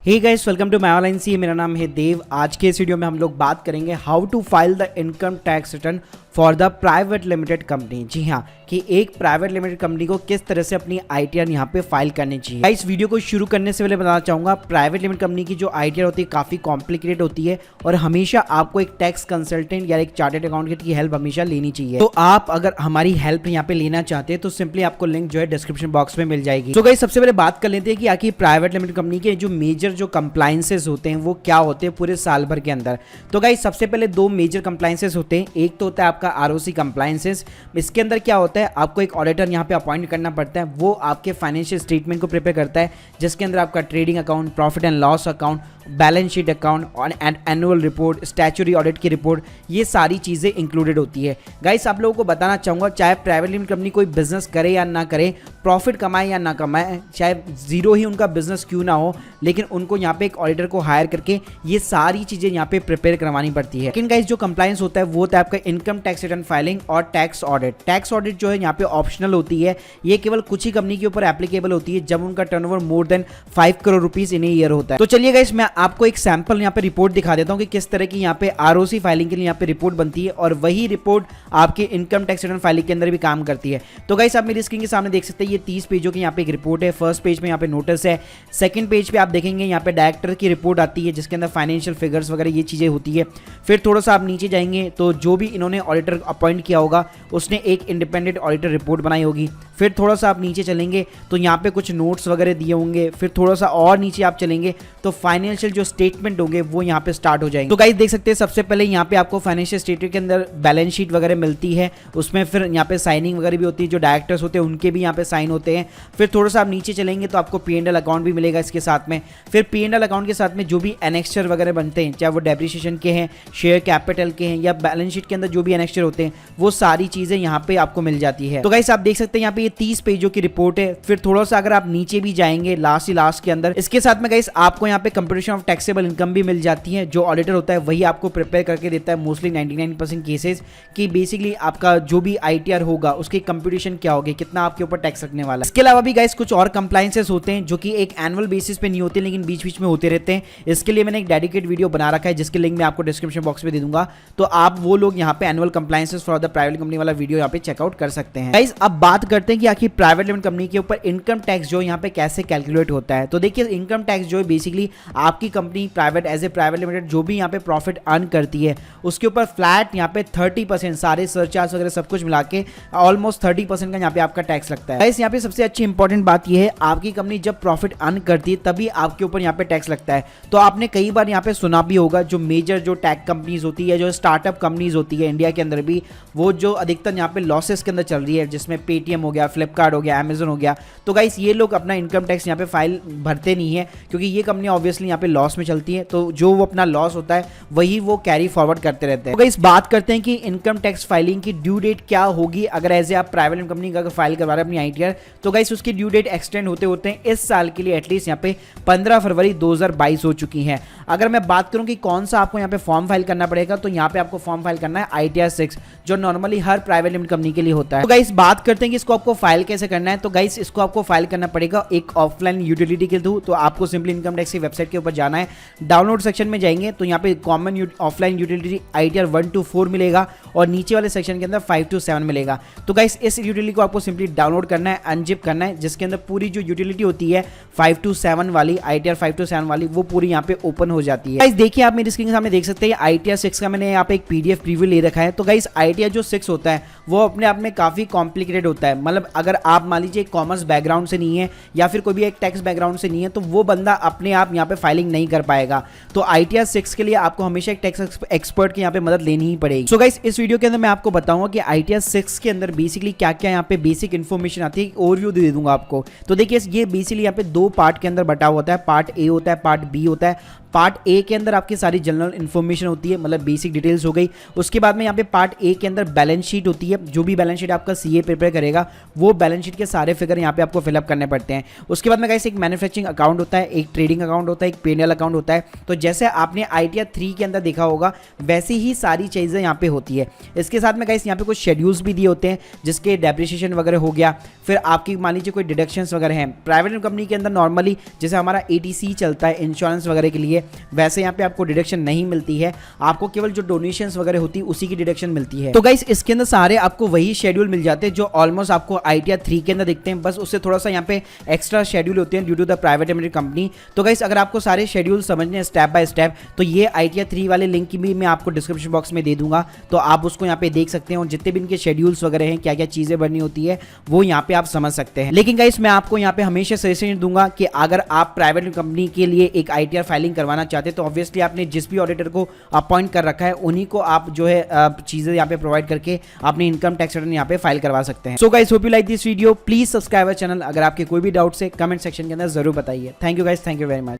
Hey guys, welcome to my online C. मेरा नाम है देव। आज के इस वीडियो में हम लोग बात करेंगे how to file the income tax return for the private limited company. जी हाँ, कि एक प्राइवेट लिमिटेड कंपनी को किस तरह से अपनी आईटीआर यहाँ पे फाइल करनी चाहिए। इस वीडियो को शुरू करने से पहले बताना चाहूंगा, प्राइवेट लिमिटेड कंपनी की जो आईटीआर होती है काफी कॉम्प्लिकेटेड होती है और हमेशा आपको एक टैक्स कंसल्टेंट या एक चार्टर्ड अकाउंटेंट की हेल्प हमेशा लेनी चाहिए। तो आप अगर हमारी हेल्प यहाँ पे लेना चाहते हैं तो सिंपली आपको लिंक जो है डिस्क्रिप्शन बॉक्स में मिल जाएगी। तो गाइस, सबसे पहले बात कर लेते हैं कि आखिर प्राइवेट लिमिटेड कंपनी के जो मेजर जो कंप्लायंसेस होते हैं वो क्या होते हैं पूरे साल भर के अंदर। तो गाइस, सबसे पहले दो मेजर कंप्लायंसेस होते हैं। एक तो होता है आपका आरओसी कंप्लायंसेस। इसके अंदर क्या होता है, आपको एक ऑडिटर यहाँ पे अपॉइंट करना पड़ता है। वो आपके फाइनेंशियल स्टेटमेंट को प्रिपेयर करता है, जिसके अंदर आपका trading account, profit and loss account, balance sheet account and annual report, statutory audit की रिपोर्ट, ये सारी चीज़ें इंक्लूडेड होती है। गाइस, आप लोगों को बताना चाहूँगा, चाहे प्राइवेट लिमिटेड कंपनी कोई बिजनेस करे या ना करे, प्रॉफिट कमाए या ना कमाए, चाहे जीरो ही उनका बिजनेस क्यों ना हो, लेकिन उनको यहाँ पे एक ऑडिटर को हायर करके ये सारी चीज़ें यहाँ पे प्रिपेयर करवानी पड़ती है। लेकिन गाइस, जो कंप्लायंस होता है वो होता है आपका इनकम टैक्स रिटर्न फाइलिंग और टैक्स ऑडिट। टैक्स ऑडिट जो है यहाँ पे ऑप्शनल होती है। ये केवल कुछ ही कंपनी के ऊपर एप्लीकेबल होती है जब उनका turnover more than 5 crore rupees in a year होता है। तो चलिए गाइस, मैं आपको एक सैंपल यहाँ पे रिपोर्ट दिखा देता हूँ कि किस तरह की यहाँ पे आरओसी फाइलिंग के लिए यहाँ पे रिपोर्ट बनती है और वही रिपोर्ट आपके इनकम टैक्स रिटर्न फाइलिंग के अंदर भी काम करती है। तो गाइस, आप मेरी स्क्रीन के सामने देख सकते हैं, ये 30 पेजों की यहाँ पे एक रिपोर्ट है। फर्स्ट पेज में यहाँ पे नोटिस है, सेकंड पेज पे आप देखेंगे यहाँ पे डायरेक्टर की रिपोर्ट आती है जिसके अंदर फाइनेंशियल फिगर्स वगैरह ये चीजें होती है। फिर थोड़ा सा आप नीचे जाएंगे तो जो भी इन्होंने ऑडिटर अपॉइंट किया होगा उसने एक इंडिपेंडेंट ऑडिटर रिपोर्ट बनाई होगी। फिर थोड़ा सा आप नीचे चलेंगे तो यहाँ पे कुछ नोट्स वगैरह दिए होंगे। फिर थोड़ा सा और नीचे आप चलेंगे तो फाइनेंशियल जो स्टेटमेंट होंगे वो यहाँ पे स्टार्ट हो जाएंगे। तो गाइस, देख सकते हैं सबसे पहले यहाँ पे आपको फाइनेंशियल स्टेटमेंट के अंदर बैलेंस शीट वगैरह मिलती है। उसमें फिर यहाँ पे साइनिंग वगैरह भी होती है, जो डायरेक्टर्स होते हैं उनके भी यहाँ पे साइन होते हैं। फिर थोड़ा सा आप नीचे चलेंगे तो आपको P&L अकाउंट भी मिलेगा इसके साथ में। फिर P&L अकाउंट के साथ में जो भी एनेक्स्चर वगैरह बनते हैं, चाहे वो डेप्रिसिएशन के हैं, शेयर कैपिटल के हैं या बैलेंस शीट के अंदर जो भी एनेक्स्चर होते हैं, वो सारी चीजें यहाँ पे आपको मिल जाती है। तो गाइस, आप देख सकते हैं यहाँ पे ये 30 पेजों की रिपोर्ट है। फिर थोड़ा सा अगर आप नीचे भी जाएंगे लास्ट के अंदर, इसके साथ में गाइस आपको यहाँ पे कंप्यूटेशन ऑफ टैक्सेबल इनकम भी मिल जाती है। जो ऑडिटर होता है वही आपको प्रिपेयर करके देता है मोस्टली 99% केसेस, कि बेसिकली आपका जो भी आईटीआर होगा उसकी कंप्यूटेशन क्या होगी, कितना आपके ऊपर टैक्स रखने वाला है। इसके अलावा भी गाइस कुछ और कंप्लायंसेस होते हैं जो कि एक एनुअल बेसिस पे नहीं होते लेकिन बीच बीच में होते रहते हैं। इसके लिए मैंने एक डेडिकेट वीडियो बना रखा है जिसके लिंक मैं आपको डिस्क्रिप्शन बॉक्स में दे दूंगा, तो आप वो लोग यहाँ पे annual compliances for the private company वाला वीडियो यहाँ पे चेकआउट कर सकते हैं। गाइस, अब बात करते हैं कि आखिर प्राइवेट लिमिटेड कंपनी के ऊपर इनकम टैक्स जो यहाँ पे कैसे कैलकुलेट होता है। तो देखिए, इनकम टैक्स जो है बेसिकली आपकी company private as a private limited जो भी यहाँ पे प्रॉफिट अर्न करती है उसके ऊपर फ्लैट यहाँ पे 30% सारे सरचार्ज वगैरह सब कुछ मिला के ऑलमोस्ट 30% का यहाँ पे आपका टैक्स लगता है। गाइस, यहाँ पे सबसे अच्छी इंपॉर्टेंट बात यह है, आपकी कंपनी जब प्रॉफिट अर्न करती है तभी आपके ऊपर यहाँ पे टैक्स लगता है। तो आपने कई बार यहाँ पे सुना भी होगा, जो मेजर जो टैक्स कंपनीज होती है, जो स्टार्टअप कंपनीज होती है इंडिया के अंदर भी, वो जो अधिकतर यहाँ पे लॉसेस के अंदर चल रही है, जिसमें पेटीएम हो गया, फ्लिपकार्ट हो गया, अमेजन हो गया। तो गाइस, ये लोग अपना इनकम टैक्स यहाँ पे फाइल भरते नहीं है क्योंकि ये कंपनी ऑब्वियसली यहाँ पे लॉस में चलती है। तो जो वो अपना लॉस होता है वही वो कैरी फॉरवर्ड करते रहते हैं। तो गाइस, बात करते हैं कि इनकम टैक्स फाइलिंग की ड्यू डेट क्या होगी अगर एज ए आप प्राइवेट कंपनी का फाइल करवा रहे हैं अपनी आईटीआर। तो गाइस, उसकी ड्यू डेट एक्सटेंड होते होते हैं इस साल के लिए एटलीस्ट यहाँ पे 15 फरवरी 2022 हो चुकी है। अगर मैं बात करूं कि कौन सा आपको यहाँ पे फॉर्म फाइल करना पड़ेगा, तो यहाँ पे आपको फॉर्म फाइल करना है ITR 6, जो नॉर्मली हर प्राइवेट लिमिटेड कंपनी के लिए होता है। तो गाइस, बात करते हैं कि इसको आपको फाइल कैसे करना है। तो गाइस, इसको आपको फाइल करना पड़ेगा एक ऑफलाइन यूटिलिटी के थ्रू। तो आपको सिंपली इनकम टैक्स की वेबसाइट के ऊपर जाना है, डाउनलोड सेक्शन में जाएंगे तो यहाँ पे common offline utility ITR 1 to 4 मिलेगा और नीचे वाले सेक्शन के अंदर 5 to 7 मिलेगा। तो गाइस, इस यूटिलिटी को आपको सिंपली डाउनलोड करना है, अनजिप करना है, जिसके अंदर पूरी जो यूटिलिटी होती है 5 to 7 वाली, ITR 5 to 7 वाली, वो पूरी यहाँ पे ओपन हो जाती है। गाइस, देखिए, आप मेरी स्क्रीन के सामने देख सकते हैं ITR 6 का मैंने यहाँ पे एक PDF प्रीव्यू ले रखा है। तो गाइस, ITR जो 6 होता है वो अपने आप में काफी कॉम्प्लिकेटेड होता है। मतलब अगर आप मान लीजिए कॉमर्स बैकग्राउंड से नहीं है या फिर कोई भी एक टैक्स बैकग्राउंड से नहीं है, तो वो बंदा अपने आप यहाँ पे फाइलिंग नहीं कर पाएगा। तो ITR 6 के लिए आपको हमेशा एक टैक्स एक्सपर्ट की यहाँ पे मदद लेनी ही पड़ेगी। सो गाइस, इस वीडियो के अंदर मैं आपको बताऊंगा कि ITR 6 के अंदर बेसिकली क्या क्या यहाँ पे बेसिक इन्फॉर्मेशन आती है, ओवरव्यू दे दूंगा आपको। तो देखिए, ये बेसिकली यहाँ पे 2 पार्ट के अंदर बटा होता है। पार्ट ए होता है, पार्ट बी होता है। पार्ट पार्ट ए के अंदर आपकी सारी जनरल इन्फॉर्मेशन होती है, मतलब बेसिक डिटेल्स हो गई। उसके बाद में यहाँ पे पार्ट ए के अंदर बैलेंस शीट होती है, जो भी बैलेंस शीट आपका सीए प्रिपेयर करेगा वो बैलेंस शीट के सारे फिगर यहाँ पे आपको फिलअप करने पड़ते हैं। उसके बाद में गाइस एक मैन्युफैक्चरिंग अकाउंट होता है, एक ट्रेडिंग अकाउंट होता है, एक P&L अकाउंट होता है। तो जैसे आपने ITR 3 के अंदर देखा होगा वैसे ही सारी चीज़ें यहाँ पे होती है। इसके साथ में गाइस यहाँ पे कुछ शेड्यूल्स भी दिए होते हैं, जिसके डेप्रिसिएशन वगैरह हो गया, फिर आपकी मान लीजिए कोई डिडक्शंस वगैरह हैं। प्राइवेट कंपनी के अंदर नॉर्मली जैसे हमारा ATC चलता है इंश्योरेंस वगैरह के लिए, वैसे यहाँ पे आपको डिडक्शन नहीं मिलती है, आपको केवल जो डोनेशंस वगैरह होती है उसी की डिडक्शन मिलती है। तो गाइस इसके अंदर सारे आपको वही शेड्यूल मिल जाते हैं जो ऑलमोस्ट आपको ITR 3 के अंदर दिखते हैं, बस उससे थोड़ा सा यहाँ पे एक्स्ट्रा शेड्यूल होते हैं due to the private limited company. तो गाइस अगर आपको सारे शेड्यूल समझने हैं स्टेप बाय स्टेप, तो ये ITR 3 वाले लिंक भी मैं आपको डिस्क्रिप्शन बॉक्स में दे दूंगा, तो आप उसको यहाँ पे देख सकते हैं और जितने भी इनके शेड्यूल्स वगैरह हैं, क्या क्या चीजें बननी होती है वो यहाँ पे आप समझ सकते हैं। लेकिन गाइस मैं आपको यहाँ पे हमेशा सजेशन दूंगा कि अगर आप प्राइवेट कंपनी के लिए एक ITR फाइलिंग करवाना चाहते हैं तो ऑब्वियसली आपने जिस भी ऑडिटर को अपॉइंट कर रखा है उन्हीं को आप जो है चीजें यहाँ पे प्रोवाइड करके अपनी इनकम टैक्स रिटर्न यहाँ पे फाइल करवा सकते हैं। So guys hope you like this video, please subscribe our channel. अगर आपके कोई भी डाउट्स है कमेंट सेक्शन के अंदर जरूर बताइए। Thank you guys, thank you very much.